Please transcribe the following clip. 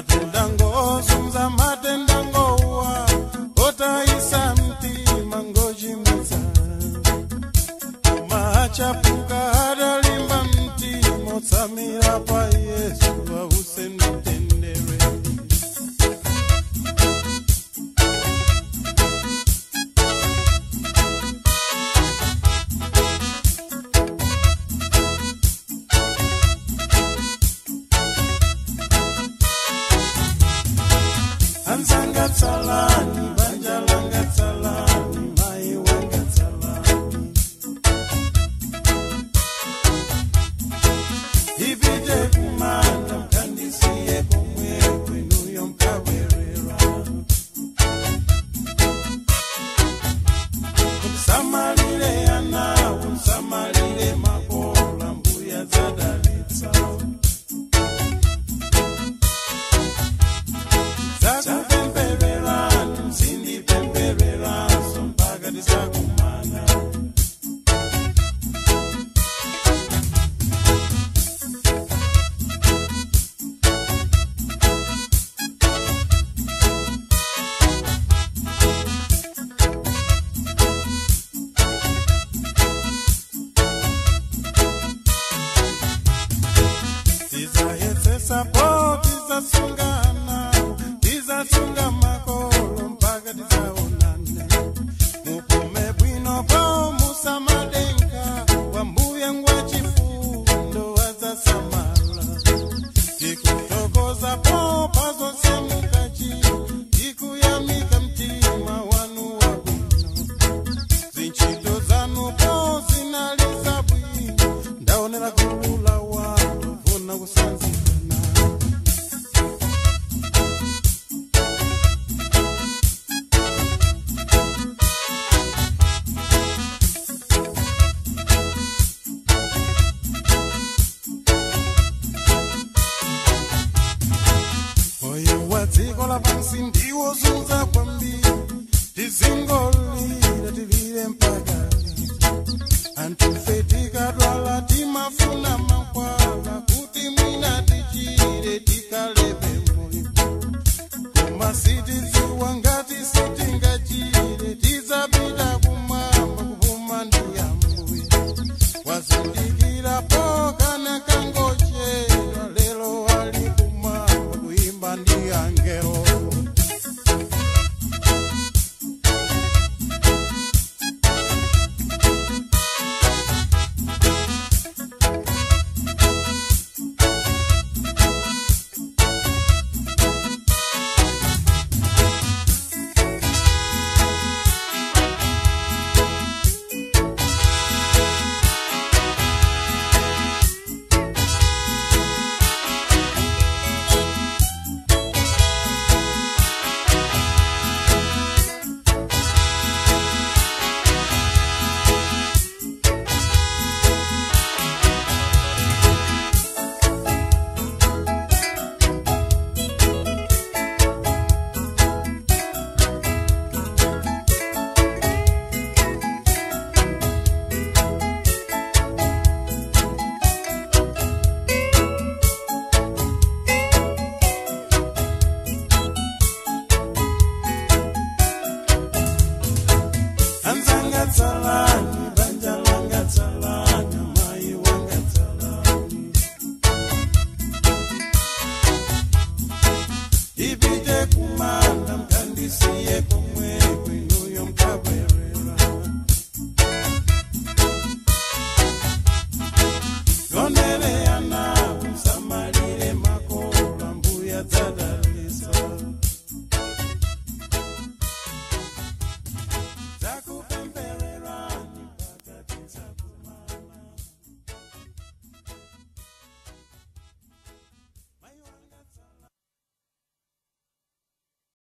matendango sunza matendango wa ota isa mtima ngoji mwiza maacha puka hadalimba mtimo samira pa Yesu wa usemtendere Anzanga tsalani, banjalanga tsalani, mai wanga tsalani. Ibide kumanda mkandisiye kumwewe nuyo mkawerera. Samalile anawu, samalile mabola mbuya zadalitsa. Support is a sungana, is a sunga makolo mpaka tizaonane. Mupume bwino pa musa madenka, wambuya ngwachifundo waza samala. Tikutokoza po pazo semukachi, tikuyamika mtima wanu wa bwino. Zinchito zanu po zinaliza bwino, ndaonela kulula watu vuna kusanzi. Ziko la pansi ndiwo zunza kwa mbili tizingolile tivile mpakali antufetika dwala timafuna makwala kuti mwina tichire tikalebe moyo kuma siti ziwa ngati siti ngachire tizapita kumama kupuma ndiyambuye wazindikira poka na kangochera lelo wali kumama kuimba ndiyangero. Tsalani, banjalanga tsalani, mai wanga tsalani. Ibide kumanda mkandisiye kumwewe